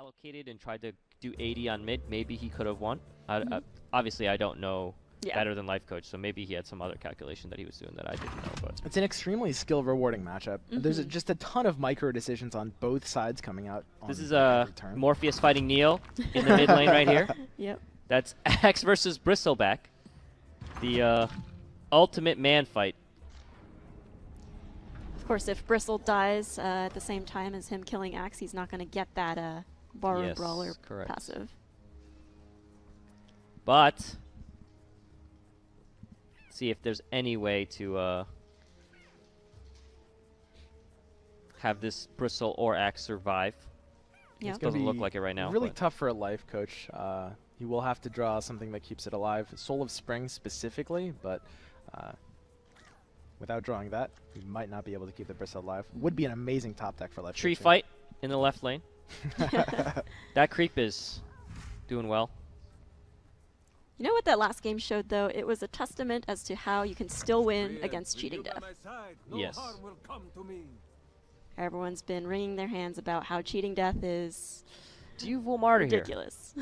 allocated and tried to do 80 on mid, maybe he could have won. Obviously, I don't know better than Lifecoach, so maybe he had some other calculation that he was doing that I didn't know. But it's an extremely skill-rewarding matchup. There's just a ton of micro decisions on both sides coming out. This is Morpheus fighting Neil in the mid lane right here. Yep. That's Axe versus Bristleback, the ultimate man fight. Of course, if Bristle dies at the same time as him killing Axe, he's not going to get that borrowed brawler passive. But see if there's any way to have this Bristle or Axe survive. Yeah. It doesn't look like it right now. Really tough for a Lifecoach. You will have to draw something that keeps it alive. Soul of Spring specifically, but without drawing that, you might not be able to keep the Bristle alive. Would be an amazing top deck for Lifecoach. Tree fight in the left lane. That creep is doing well. You know what that last game showed, though? It was a testament as to how you can still win against cheating death. Yes. Everyone's been wringing their hands about how cheating death is ridiculous.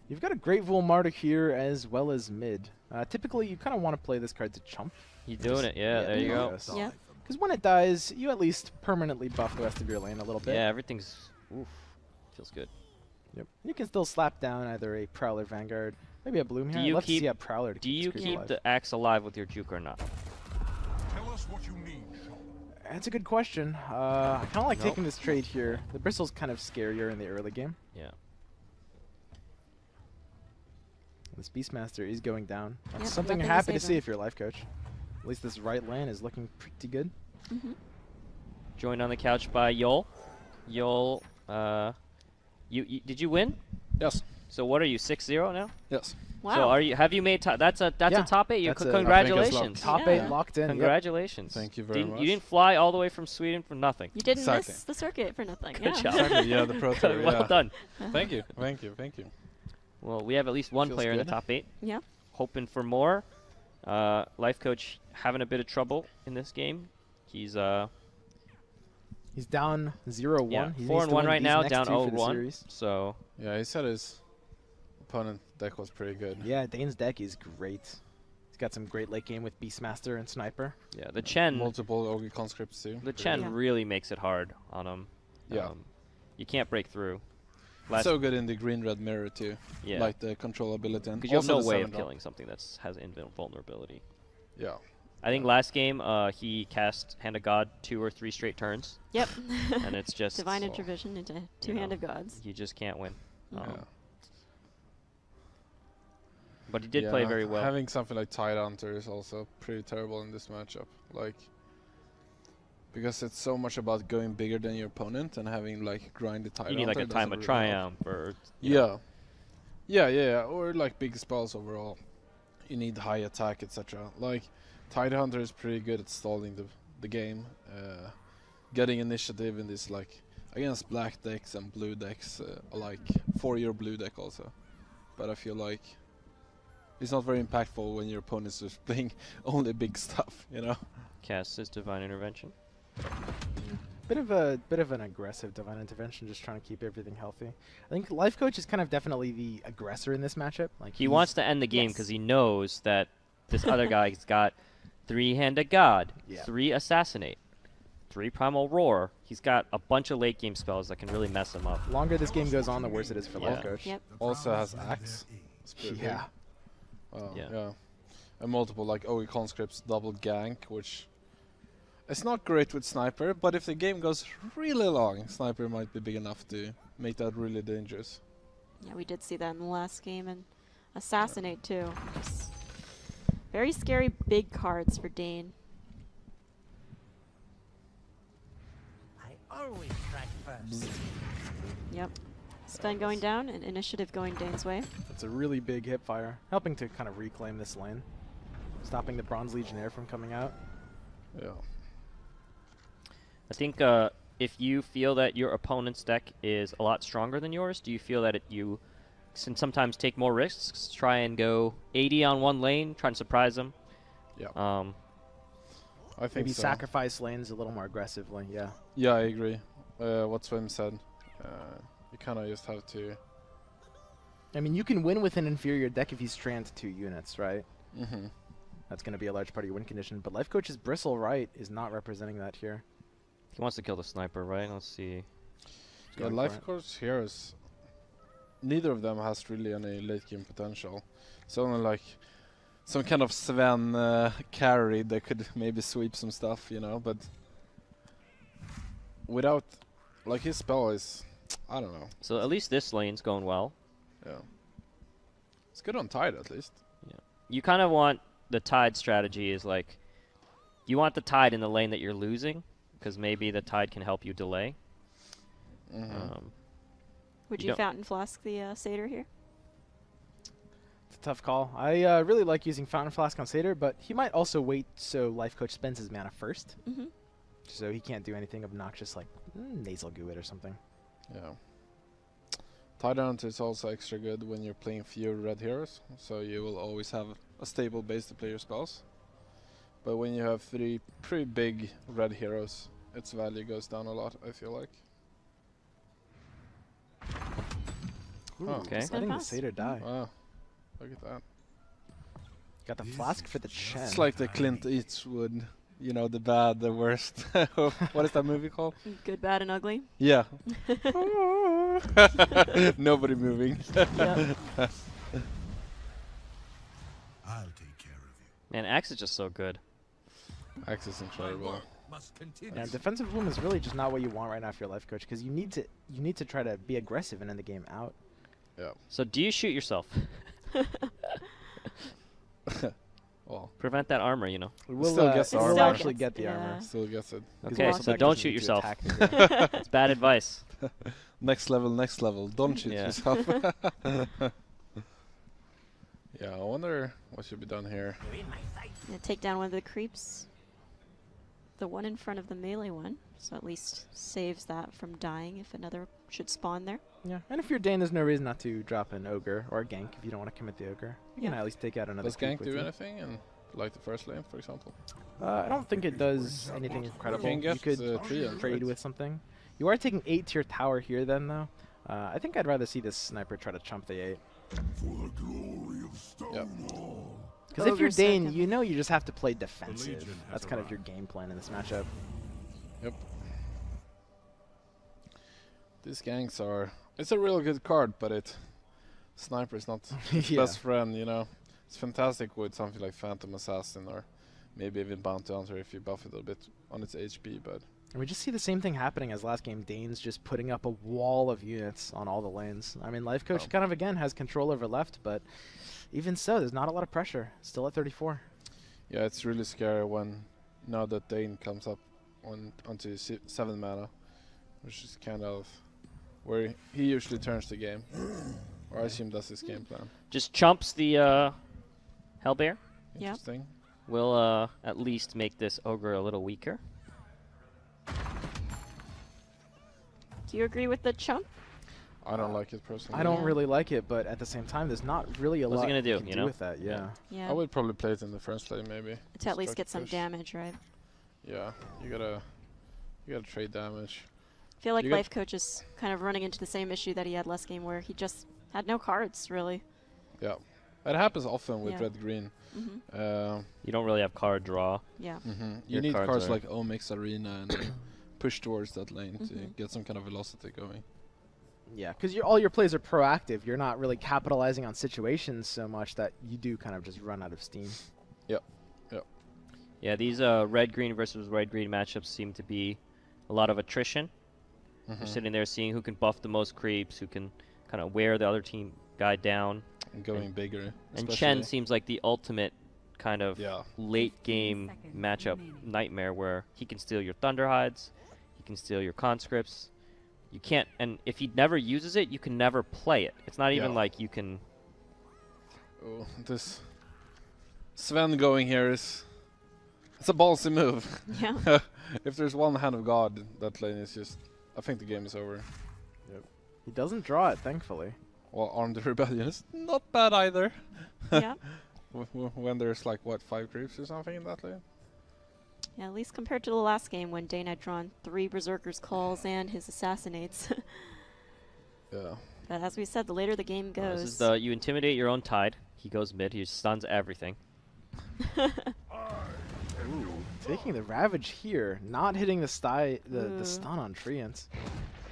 You've got a great Volmarta here as well as mid. Typically, you kind of want to play this card to chump. You're doing it, yeah, there you go. Yeah. Because when it dies, you at least permanently buff the rest of your lane a little bit. Yeah, everything's feels good. Yep. You can still slap down either a Prowler Vanguard, maybe a Bloom here. Do you Let's see a Prowler to do you keep alive. the Axe alive with your juke or not? Tell us what you need, Sean. That's a good question. I kind of like taking this trade here. The Bristle's kind of scarier in the early game. Yeah. This Beastmaster is going down. That's Yep, something you're nothing to happy to save see him. if you're Lifecoach. At least this right lane is looking pretty good. Joined on the couch by Yol. Yol, did you win? Yes. So what are you, 6-0 now? Yes. Wow. So have you made that's a top 8? That's a- Congratulations. Top 8 locked in. Yep. Congratulations. Thank you very much. You didn't fly all the way from Sweden for nothing. You didn't Exactly. miss the circuit for nothing. Good job. Exactly, yeah, the pro tour. Well done. Thank you, thank you, thank you. Well, we have at least one Feels player in the good. top 8. Yeah. Hoping for more. Lifecoach having a bit of trouble in this game. He's down 0-1. yeah, He needs 4-1 to win right these now, next down 2 for the 0-1. series. So Yeah, he said his opponent deck was pretty good. Yeah, Dane's deck is great. He's got some great late game with Beastmaster and Sniper. yeah, the Chen Multiple Ogre conscripts too. the Pretty Chen good. Yeah. really makes it hard on him. Yeah. You can't break through. So good in the green-red mirror too. Yeah. Like the controllability. And Because you have also no the way of 7-drop. killing something that has invulnerability. Yeah. I think last game he cast Hand of God 2 or 3 straight turns, Yep. and it's just Divine Intervention into two Hand of Gods. you just can't win. Yeah. But he did play very well. Having something like Tidehunter is also pretty terrible in this matchup. Like, because it's so much about going bigger than your opponent and having like grind the Tidehunter. You need like a time of triumph or Yeah. Yeah, or like big spells overall. You need high attack, etc. Like, Tidehunter is pretty good at stalling the game, getting initiative in this like against black decks and blue decks, like for your blue deck also. But I feel like it's not very impactful when your opponent's just playing only big stuff, you know. Casts his Divine Intervention. Bit of an aggressive Divine Intervention, just trying to keep everything healthy. I think Lifecoach is kind of definitely the aggressor in this matchup. Like He wants to end the game because he knows that this other guy's got 3 Hand of God, 3 Assassinate, 3 Primal Roar. He's got a bunch of late game spells that can really mess him up. The longer this game goes on, the worse it is for Yeah. Lifecoach. Yep. Also has Axe. It's pretty big. Yeah. Yeah. And multiple like Ogre conscripts, double gank, which it's not great with Sniper, but if the game goes really long, Sniper might be big enough to make that really dangerous. Yeah, we did see that in the last game, and Assassinate too. Just very scary big cards for Dane. I always strike first. Yep. Stun going down and initiative going Dane's way. It's a really big hipfire, helping to kind of reclaim this lane, stopping the Bronze Legionnaire from coming out. Yeah. I think if you feel that your opponent's deck is a lot stronger than yours, do you feel that you can sometimes take more risks, try and go 80 on one lane, try and surprise them? Yeah. I think Maybe so. sacrifice lanes a little more aggressively. Yeah. Yeah, I agree. What Swim said. You kind of just have to. I mean, you can win with an inferior deck if you strand 2 units, right? Mm-hmm. That's going to be a large part of your win condition. But Lifecoach's Bristle right is not representing that here. He wants to kill the sniper, right? Let's see. He's Yeah, going life for it. coach heroes. Neither of them has really any late game potential. It's only like some kind of Sven carry that could maybe sweep some stuff, you know. But without, like, his spell is, I don't know. So at least this lane's going well. Yeah, it's good on tide at least. You kind of want the tide strategy is like, you want the tide in the lane that you're losing, because maybe the tide can help you delay. Mm-hmm. Would You you don't- fountain flask the Satyr here? It's a tough call. I really like using Fountain Flask on Satyr, but he might also wait so Lifecoach spends his mana first. Mm-hmm. So he can't do anything obnoxious like Nasal Goo it or something. Yeah. Tidehunter is also extra good when you're playing fewer red heroes, so you will always have a stable base to play your spells. But when you have 3 pretty big red heroes, its value goes down a lot, I feel like. Ooh, Okay. letting the Fast. Satyr die. Wow, look at that. Got the flask for the Chen. It's like the Clint Eastwood, you know, the bad, the worst. What is that movie called? Good, bad, and ugly. Yeah. Nobody moving. Yep. I'll take care of you. Man, Axe is just so good. Axe is incredible. Must continue. Yeah, defensive bloom is really just not what you want right now for your Lifecoach because you need to try to be aggressive and end the game out. Yeah. So do you shoot yourself? Well, Prevent that armor, you know. We will, Still gets the we'll armor. actually get the Yeah. armor. still gets it. 'Cause Okay, we'll so also don't need shoot to yourself. attack the- It's bad advice. Next level, next level. Don't shoot Yeah. yourself. Yeah, I wonder what should be done here. You're in my sight. Yeah, take down one of the creeps. The one in front of the melee one, so at least saves that from dying if another should spawn there. Yeah, and if you're Dane, there's no reason not to drop an ogre or a gank if you don't want to commit the ogre. You can Yeah. at least take out another. Does creep gank with do you. anything in like the first lane, for example? I don't think it does anything incredible. can get You could tree ends, trade right? with something. You are taking 8 to your tower here then, though. I think I'd rather see this sniper try to chump the 8. For the glory of Stonewall. Because if you're Ogre's Dane, second. you know you just have to play defensive. Legion has That's kind of your arrived. game plan in this matchup. Yep. These ganks are. It's a really good card, but sniper is not its Yeah. best friend. You know, it's fantastic with something like Phantom Assassin or maybe even Bounty Hunter if you buff it a bit on its HP. But And we just see the same thing happening as last game. Dane's just putting up a wall of units on all the lanes. I mean, Lifecoach Oh. kind of, again, has control over left, but even so, there's not a lot of pressure. Still at 34. yeah, it's really scary when now that Dane comes up onto 7 mana, which is kind of where he usually turns the game. Or I assume that's his game plan. Just chumps the Hellbear. Yep. Interesting. Will at least make this ogre a little weaker. Do you agree with the chump? I don't like it personally. I don't Yeah. really like it, but at the same time, there's not really a What's he lot gonna you do, can you do know? with that. Yeah. Yeah. I would probably play it in the first lane, maybe. To at least Start get some push. damage, right? Yeah, you gotta trade damage. I feel like You got- Lifecoach is kind of running into the same issue that he had last game where he just had no cards, really. Yeah, it happens often with Yeah. red green. Hmm. You don't really have card draw. Yeah. You Your need cards cards are- like Omix Arena and push towards that lane to Mhm. get some kind of velocity going. Yeah, because all your plays are proactive. You're not really capitalizing on situations so much that you do kind of just run out of steam. Yeah, these red-green versus red-green matchups seem to be a lot of attrition. You're sitting there seeing who can buff the most creeps, who can kind of wear the other team guy down. And going bigger. And especially- Chen seems like the ultimate kind of Yeah. late game matchup nightmare where he can steal your Thunderhides, he can steal your conscripts. You can't, and if he never uses it, you can never play it. It's not even Yeah. like you can. Oh, this Sven going here is. It's a ballsy move. Yeah. If there's one hand of God, that lane is just. I think the game is over. He doesn't draw it, thankfully. Well, Armed Rebellion is not bad either. Yeah. When there's like what 5 creeps or something in that lane. Yeah, at least compared to the last game when Dane had drawn 3 Berserker's Calls and his Assassinates. Yeah. But as we said, the later the game goes. This is the you intimidate your own Tide. He goes mid. He stuns everything. Ooh, taking the Ravage here, not hitting the Ooh. stun on Treants.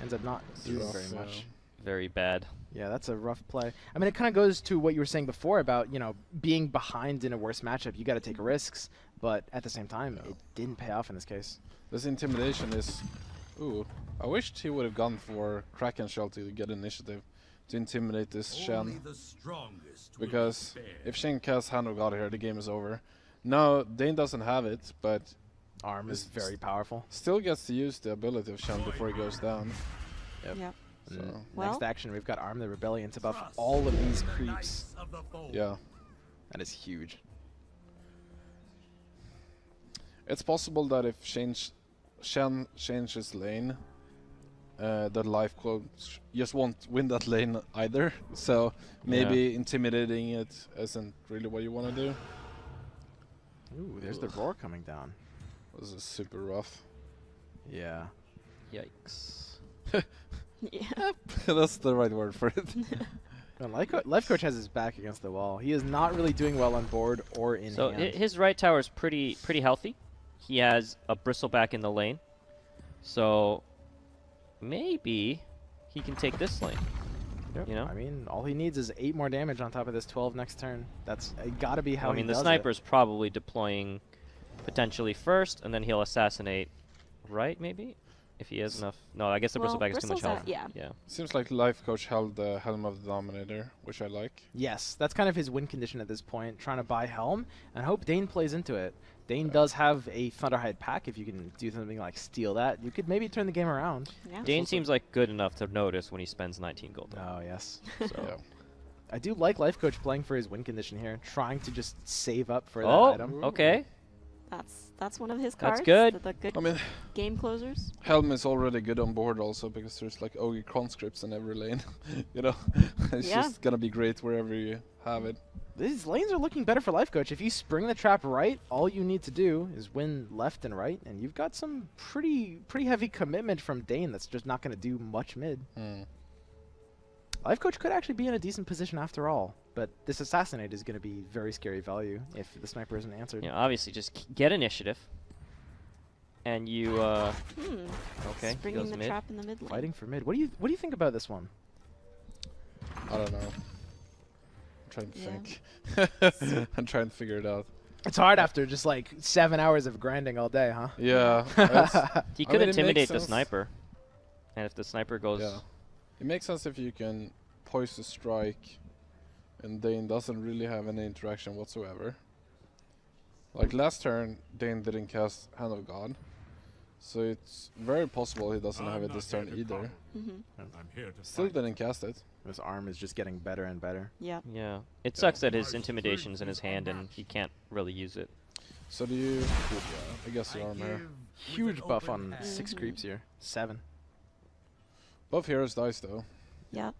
Ends up not doing rough, very yeah. much. Very bad. Yeah, that's a rough play. I mean, it kind of goes to what you were saying before about, you know, being behind in a worse matchup. You got to take risks, but at the same time, Yeah. it didn't pay off in this case. This intimidation is... Ooh, I wished he would have gone for Kraken Shell to get initiative to intimidate this Only Shen. the strongest will be Because spared. if Shen casts Hand of God here, the game is over. Now, Dane doesn't have it, but Arm is It's- very powerful. still gets to use the ability of Shen before he goes down. Yep. So, Well- Next action, we've got Arm the Rebellion to buff all of these creeps. Knights of the fold. yeah. That is huge. It's possible that if Shen changes lane, that Lifecoach just won't win that lane either. So maybe intimidating it isn't really what you want to do. Ooh, there's the roar coming down. This is super rough. Yeah. Yikes. Yeah. That's the right word for it. And Lifecoach has his back against the wall. He is not really doing well on board or in So hand. his right tower is pretty healthy. He has a bristleback in the lane. So maybe he can take this lane. Yep. you know? I mean, all he needs is 8 more damage on top of this 12 next turn. That's gotta be how I mean, he the does sniper's probably deploying potentially first, and then he'll assassinate right, maybe? If he has enough. No, I guess the Well, bristleback is too much bristle's health. yeah. Seems like Lifecoach held the Helm of the Dominator, which I like. it. Yes, that's kind of his win condition at this point, trying to buy Helm, and hope Dane plays into it. Dane does have a Thunderhide pack. If you can do something like steal that, you could maybe turn the game around. Yeah. Dane seems like good enough to notice when he spends 19 gold. Oh, yes. So. Yeah. I do like Lifecoach playing for his win condition here, trying to just save up for that Oh, item. okay. That's one of his That's cards. good. The good I mean, game closers. Helm is already good on board also because there's like Ogre conscripts in every lane. You know, it's Yeah. just gonna be great wherever you have it. These lanes are looking better for Lifecoach. If you spring the trap right, all you need to do is win left and right, and you've got some pretty heavy commitment from Dane that's just not going to do much mid. Mm. Lifecoach could actually be in a decent position after all, but this Assassinate is going to be very scary value if the sniper isn't answered. You know, obviously, just get initiative. And you, okay, he Springing goes the mid. trap in the mid lane. Fighting for mid. What do you think about this one? I don't know. I'm trying to Yeah. think. I'm trying to figure it out. It's hard after just like 7 hours of grinding all day, huh? Yeah. that's- He I could mean, it intimidate makes the sense. sniper. And if the sniper goes... Yeah. It makes sense if you can poise the strike and Dane doesn't really have any interaction whatsoever. Like last turn, Dane didn't cast Hand of God. So it's very possible he doesn't have it this turn either. Mm-hmm. I'm here to Still fight. didn't cast it. This arm is just getting better and better. Yeah. Yeah. It sucks that his intimidation's in his hand and he can't really use it. So do you... Yeah, I guess the I arm here. give with Huge an buff open on hand. 6 Mhm. creeps here. 7. Both heroes dice though. Yeah.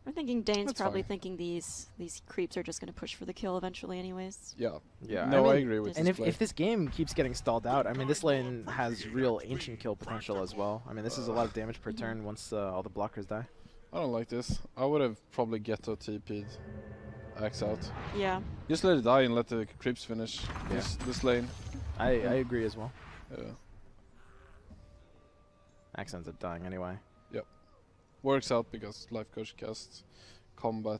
We're thinking Dane's That's probably fine. thinking these creeps are just going to push for the kill eventually anyways. Yeah. Yeah. No, I mean, agree with And this play. if this game keeps getting stalled out, I mean, this lane has real ancient kill potential as well. I mean, this is a lot of damage per turn once all the blockers die. I don't like this. I would have probably Ghetto TP'd Axe out. Yeah. Just let it die and let the creeps finish Yeah. this lane. I agree as well. Yeah. Axe ends up dying anyway. Works out because Lifecoach casts combat.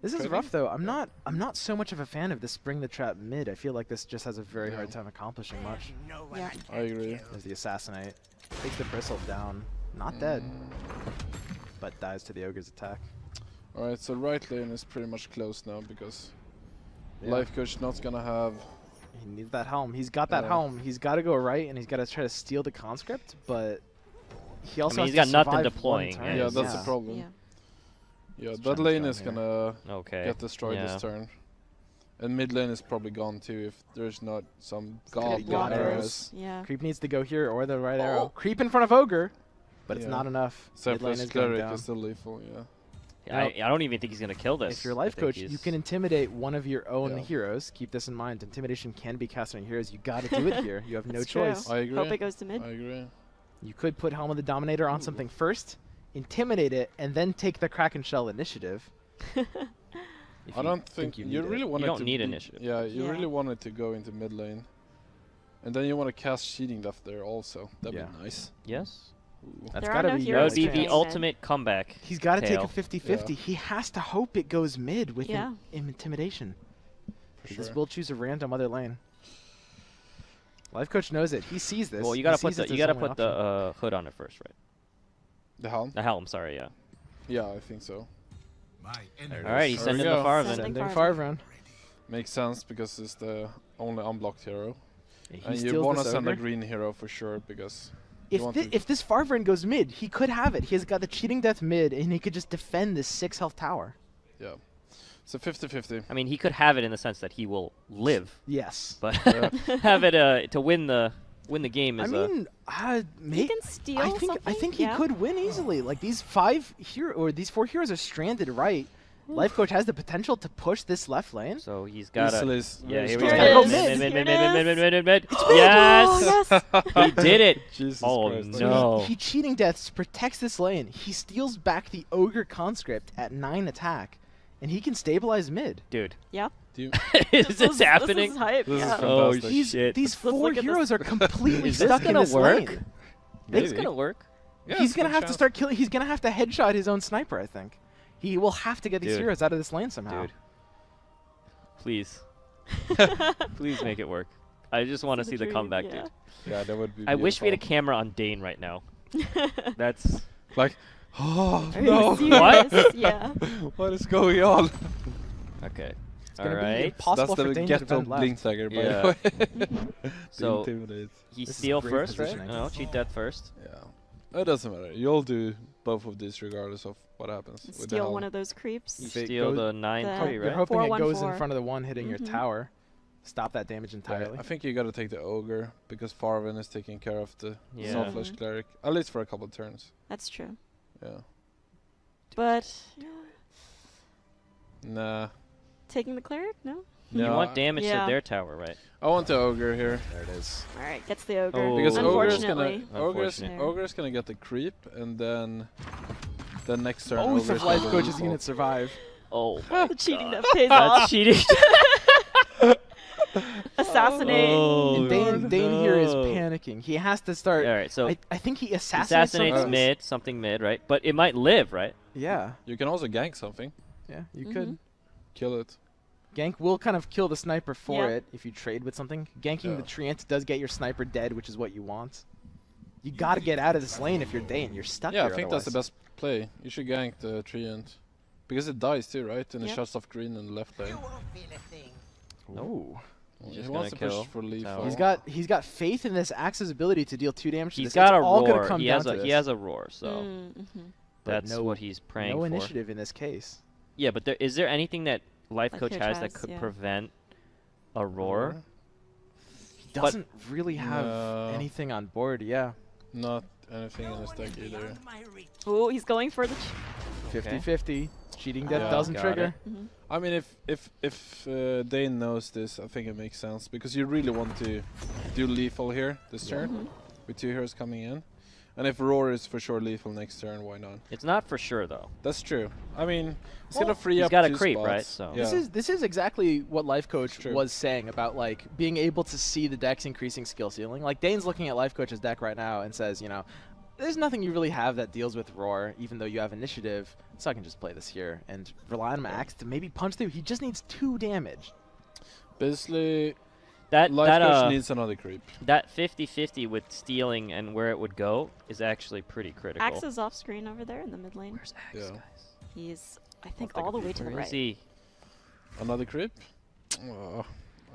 This is Trading? rough though. I'm Yeah. not so much of a fan of this spring the trap mid. I feel like this just has a very Yeah. hard time accomplishing much. No one Yeah. I agree. There's the assassinate. Takes the bristle down. Not dead, but dies to the ogre's attack. Alright, so right lane is pretty much closed now because Yeah. Lifecoach not gonna have... He needs that helm. He's got that Yeah. helm. He's got to go right, and he's got to try to steal the conscript, but he also mean, has he's got to nothing survive deploying, one turn. yeah, Yeah, that's Yeah. the problem. Yeah. Yeah, Just that trying to lane go is here. gonna Okay. get destroyed yeah. this turn. And mid lane is probably gone too if there's not some gonna god be god arrows. Yeah. Creep needs to go here or the right arrow. Oh. Creep in front of ogre, but it's Yeah. not enough. So Mid lane plus is going cleric down. is still lethal, yeah. I don't even think he's going to kill this. If you're I life think coach, you he's- can intimidate one of your own Yeah. heroes. Keep this in mind. Intimidation can be cast on heroes. You got to do it here. You have no That's true. choice. I agree. Hope it goes to mid. I agree. You could put Helm of the Dominator on something first. intimidate it, and then take the Kraken Shell initiative. I don't think you you need really it. want You it don't to need be- initiative. Yeah, you Yeah. really want it to go into mid lane. And then you want to cast cheating left there also. That'd Yeah. be nice. Yes. Ooh. That's There are gotta no be That heroes would be Heroes the can. ultimate comeback. He's got to take tail. a 50-50. Yeah. He has to hope it goes mid with Yeah. intimidation. For He just sure. will choose a random other lane. Lifecoach knows it. He sees this. Well, you He gotta sees put it's the his you gotta only put the option. hood on it first, right? The helm? The helm. Sorry, yeah. Yeah, I think so. My There enemy it All right, he's There we sending the go. Farven. Sending Sending Farven. Farven. Makes sense because it's the only unblocked hero. He And you steals want to this send a ogre. green hero for sure because If, want thi- to- if this Farven goes mid, he could have it. He has got the cheating death mid, and he could just defend this 6 health tower. yeah. So 50-50. I mean, he could have it in the sense that he will live, Yes. but Yeah. have it to win the game I is mean, He can steal I think something. he yeah. could win easily. Like these 4 heroes are stranded right. Lifecoach has the potential to push this left lane. so he's got Easily to. is Yeah, very here we strong. Here go. it is. Mid, Here mid, it mid, mid, is. mid, mid, mid. Oh, Yes, yes. he did it. Jesus Oh, Christ. So no. he cheating deaths, protects this lane. He steals back the ogre conscript at 9 attack, and he can stabilize mid. Dude, Yeah. Do you, is This this happening? This is hype. This is yeah. Oh, Oh fantastic. shit! These Let's 4 look at heroes are completely Is this stuck in gonna this work? lane. It's Maybe. gonna work. Yeah, He's it's a gonna good have to chance. start killing. He's gonna have to headshot his own sniper. I think he will have to get these Dude. heroes out of this lane somehow. Dude, please, please make it work. I just want to It's see a the dream, comeback, yeah. dude. Yeah, that would be I wish we had a beautiful. camera on Dane right now. That's Like, oh Are you no, serious? Yeah. what is going on? okay. It's All gonna be right. impossible That's for the Dane to ghetto defend left. blink tagger, by Yeah. the way. Mhm. So Intimidate. he This is steal great first, right? positioning. No, cheat death first. Yeah, it doesn't matter. You'll do both of these regardless of what happens. with the Steal helm. one of those creeps. You If it steal goes- the 9-3, You're right? hoping it goes in 4-1-4. front of the one hitting your Mhm. tower. Stop that damage Yeah, entirely. I think you gotta take the ogre because Farven is taking care of the Yeah. Selfless Mhm. cleric, at least for a couple turns. That's true. Yeah. But yeah, Nah. taking the cleric? No. You No, want damage Yeah. to their tower, right? I want the ogre here There it is. All right, gets the ogre. Oh. because ogre's gonna Unfortunately. ogre's gonna get the creep and then the next turn. Both of ogre's gonna Lifecoach's default. units survive. Oh, The cheating that pays that's off. cheating. Assassinate. Oh, And Dane here is no. panicking. He has to start. All right, so I think he assassinates assassinates something. mid, something mid, right? But it might live, right? Yeah, You can also gank something, yeah, you Mhm. could. kill it. Gank will kind of kill the sniper for Yeah. it if you trade with something. Ganking Yeah. the treant does get your sniper dead, which is what you want. You gotta get out of this lane if you're Dane. You're stuck Yeah, I here think that's the otherwise. best play. You should gank the treant because it dies too, right? And it Yep. shuts off green in the left lane. You won't feel a thing. Ooh. He's He just wants to gonna push kill for leaf. tower. He's got faith in this axe's ability to deal 2 damage. To He's this. got It's a all gonna roar. come He down has to a this. he has a roar, so Mhm. But that's no- what he's praying no for. initiative in this case. Yeah, but is there anything that Lifecoach Lifecoach has that has, could yeah. prevent a roar? He doesn't really have No. anything on board. Yeah, Not anything in his deck either. Beyond my reach. Ooh, he's going for the. 50-50. Cheating death Yeah. doesn't Got trigger. Mhm. I mean, if Dane knows this, I think it makes sense because you really want to do lethal here this turn Mhm. with 2 heroes coming in, and if roar is for sure lethal next turn, why not? It's not for sure though. That's true. I mean, it's Well, gonna free he's up got a 2 creep, spots. right? So- yeah. This is exactly what Lifecoach True. was saying about like being able to see the deck's increasing skill ceiling. Like Dane's looking at Lifecoach's deck right now and says, you know, there's nothing you really have that deals with roar, even though you have initiative. So I can just play this here and rely on my axe to maybe punch through. He just needs 2 damage. Basically, That Lifecoach needs another creep. that 50-50 with stealing and where it would go is actually pretty critical. Axe is off screen over there in the mid lane. Where's Axe, Yeah. guys? He's, I think, take all a the peek. way to the Where is right. he? Another creep. Oh,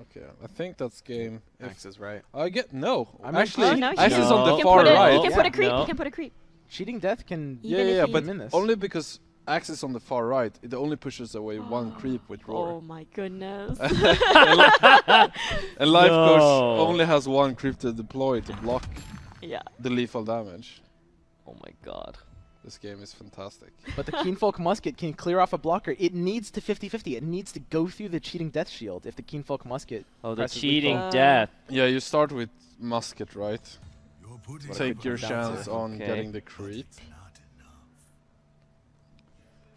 okay. I think that's game. If Axe is right. I get no. I mean, Actually, Oh, no, he Axe is can- on the he He can far put it, right. He can put a Yeah. creep. No. He can put a creep. Cheating death can Even if Yeah, he- but win this. only because Axe is on the far right. It only pushes away 1 creep with Oh roar. my goodness. And Lifecoach No. only has 1 creep to deploy to block Yeah. the lethal damage. Oh my god. This game is fantastic. But the Keenfolk Musket can clear off a blocker. It needs to 50-50. It needs to go through the cheating death shield if the Keenfolk Musket. Oh, the presses cheating lethal. death. Yeah, you start with musket, right? You're putting What it Take could your come down chance to. on Okay. getting the creep. not enough.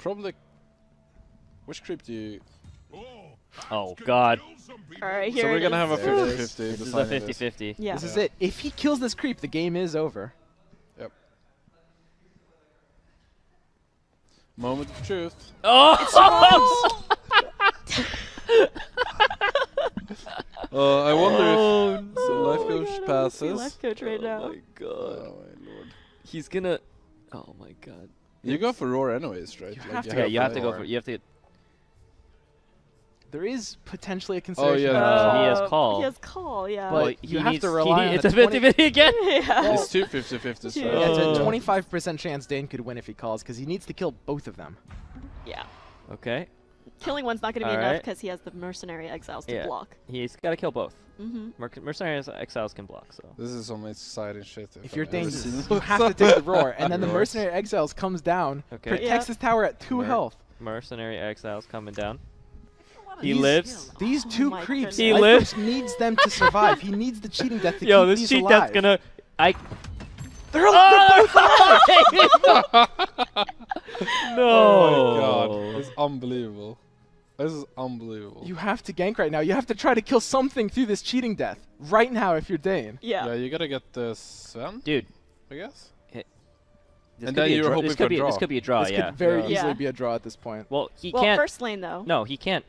probably. Which creep do you? Oh God. All right, here So we're it gonna have a is. 50-50. This is a deciding this. 50-50. Yeah. This is it. If he kills this creep, the game is over. Yep. Moment of truth. Oh! I wonder Oh, if the life coach passes. Lifecoach right now. Oh my God. Oh my lord. He's gonna. Oh my God. You go for roar anyways, right? You have to Yeah, go you have to go roar. for. You have to. There is potentially a consideration. yeah. for Oh, call. he has call. He has call, yeah. But Well, you he have needs- to he rely need- on It's a a 50-50 again. yeah. It's two 50-50s. Yeah. right? Yeah, it's a Oh. 25% chance Dane could win if he calls because he needs to kill both of them. Yeah. Okay. Killing one's not going to be All enough right. because he has the mercenary exiles to Yeah. block. He's got to kill both. Mm-hmm. Mercenaries exiles can block. So. This is some exciting shit. If you're I've ever Dane, seen. you have to take the roar, and then the Roars. mercenary exiles comes down, Okay. protects Yeah. his tower at 2 Mer- health. Mercenary exiles coming down. He These- lives. These Oh two my creeps, goodness. He Lifecoach lives. needs them to survive. He needs the cheating death to Yo, keep this these cheat alive. death's gonna. I. They're both alive! No. Oh my god, it's unbelievable. This is unbelievable. You have to gank right now. You have to try to kill something through this cheating death right now if you're Dane. Yeah. Yeah, you gotta get the Sven, Dude. I guess. This And could then be a you're draw- hoping this for a could be draw. This could be a draw. This Yeah. could very Yeah. easily Yeah. be a draw at this point. Well, he Well, can't. first lane, though. No, he can't.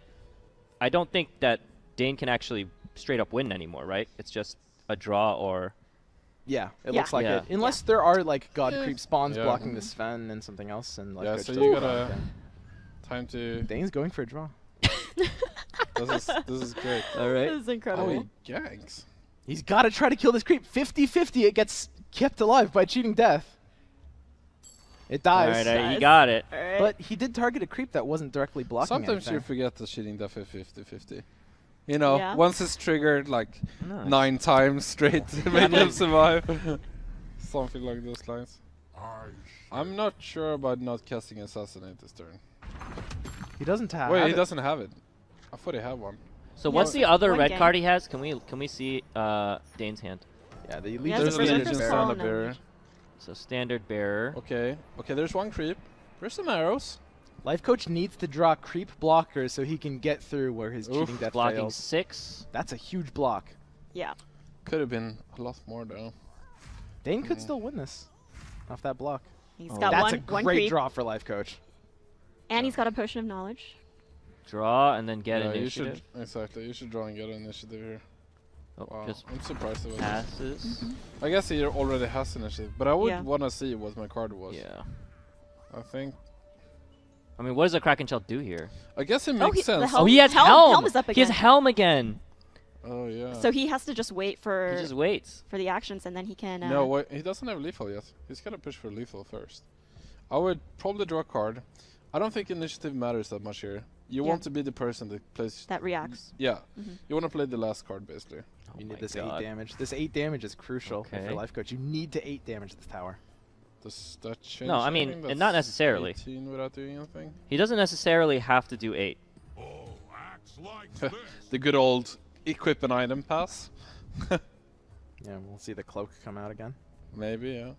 I don't think that Dane can actually straight up win anymore, right? It's just a draw or. Yeah, it Yeah. looks like Yeah. it. Unless there are like god creep spawns Yeah. blocking the Sven and something else, and like Yeah, Lifecoach so doesn't you block gotta- them. Time to. Dane's going for a draw. This is great. All This right. is Oh, incredible. he ganks. He's got to try to kill this creep. 50-50, it gets kept alive by cheating death. It All dies. right, he Nice. got it. All right. But he did target a creep that wasn't directly blocking Sometimes you anything. forget the cheating death is 50-50. You know, Yeah. once it's triggered like Nice. 9 times straight to make them survive. Something like those lines. I'm not sure about not casting Assassinate this turn. He doesn't have Wait, he it. doesn't have it. I thought he had one. So Yeah, what's so the other one red game. card he has? Can we see Dane's hand? Yeah, the Yeah, Legion it's There's a a Legion Legion Legion Standard Standard Bearer. So standard bearer. Okay, there's one creep. There's some arrows. Lifecoach needs to draw creep blockers so he can get through where his cheating death Blocking fails. 6. That's a huge block. yeah. Could have been a lot more though. Dane could still win this off that block. He's Oh. got That's one, a one great creep, draw for Lifecoach. and he's got a potion of knowledge. Draw and then get Yeah, you initiative. should exactly. You should draw and get an initiative here. Oh, Wow, just I'm surprised about that. passes. I guess he already has initiative, but I would Yeah. want to see what my card was. Yeah. I think. I mean, what does a Kraken Shell do here? I guess it Oh, makes the sense. helm- Oh, he has Helm- helm. Helm is up He has again. helm again. Oh yeah. So he has to just wait He for just waits. the actions, and then he can. No, wait, he doesn't have lethal yet. He's got to push for lethal first. I would probably draw a card. I don't think initiative matters that much here. You Yeah. want to be the person that plays. that reacts. Yeah. Mhm. You want to play the last card basically. Oh You my need this God. 8 damage. This 8 damage is crucial Okay. for Lifecoach. You need to 8 damage this tower. Does that change? No, I mean, anything? not That's necessarily. 18 without doing anything. He doesn't necessarily have to do 8. Oh, acts like this. The good old equip an item pass. Yeah, we'll see the cloak come out again. Maybe, yeah.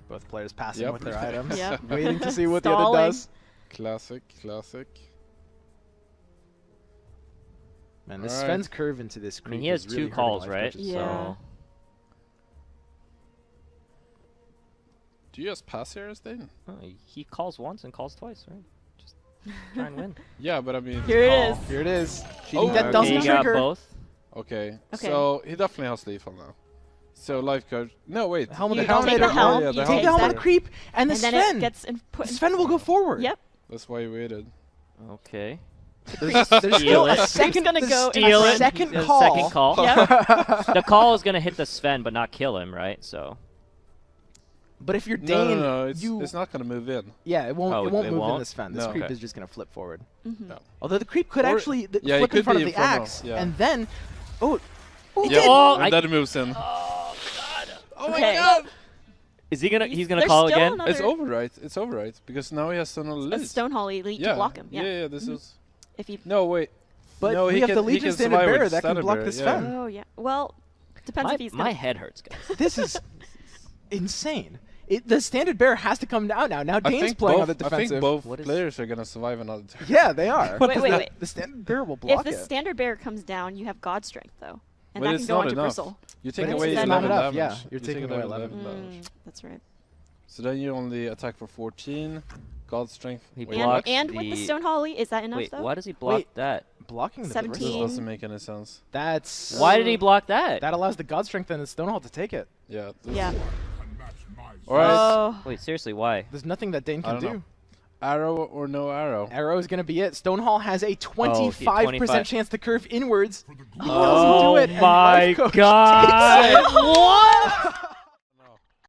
Both players passing Yep. with their items. Yep. Waiting to see what the other Stalling. does. Classic. Man, this Alright. Sven's curve into this I creep mean, he has is really 2 hurting calls, Lifecoach's right? side. Yeah. So Do you just pass here as Dane? oh, he calls once and calls twice, right? Just try and win. Yeah, but I mean. Here it call. is. Here it is. Cheating Oh, death okay, doesn't he got trigger. both. Okay. Okay. So he definitely has lethal now. So Lifecoach. No, wait. Helm of You the take Dominator. the helm, Oh, yeah, you the Take take the helm that, on the creep, and the and then Sven. it gets put The in. Sven will go forward. Yep. That's why he waited. Okay. There's Steal still a it. second, gonna there's go in Steal front. it. second There's a call. Second call. Yep. The call is gonna hit the Sven, but not kill him, right? So. But if you're No, Dane, no, you it's not gonna move in. yeah, it won't Oh, it won't it move in won't? the Sven. This No. creep Okay. is just gonna flip forward. Mhm. No. Although the creep could Or- actually yeah, it flip in could front be of in the front of- axe, yeah. and then he Yeah. did. Oh, And then it moves in. Oh God. Oh Okay. God! Is he gonna? He's gonna There's call still again. another- It's over, right? It's over, right? Because now he has another A list. stone hall elite Yeah. to block him. Yeah. Yeah, this Mhm. is. If he. No, wait. But no, we he have can, the he Legion can Standard survive Bearer with that can Standard block Bearer, the yeah. Sven. Oh yeah. Well, depends My, if he's my gonna. head hurts, guys. This is insane. The standard bearer has to come down now. Now I Dane's think playing both, on the I defensive. think both What is- players are gonna survive another turn. Yeah, they are. Wait, wait, wait. The standard bearer will If block the it. standard bearer comes down, you have God Strength though, and But that it's can go not onto enough. Bristle. You take But away it's 11 not enough, damage. yeah. You're You taking take away 11 damage. That's right. So then you only attack for 14. God strength. He Wait, blocks And with the the- Stone Holly, is that enough Wait, though? why does he block Wait. that? Blocking the 17. This bristle. doesn't make any sense. That's Why did he block that? that allows the God Strength and the Stonehall to take it. Yeah. This Yeah. Can match my All right. Oh. Wait, seriously, why? There's nothing that Dane I can don't do. know. Arrow or no arrow? Arrow is going to be it. Stonehall has a 25% 25. chance to curve inwards. for the He doesn't do it. and my Lifecoach God. takes it. What?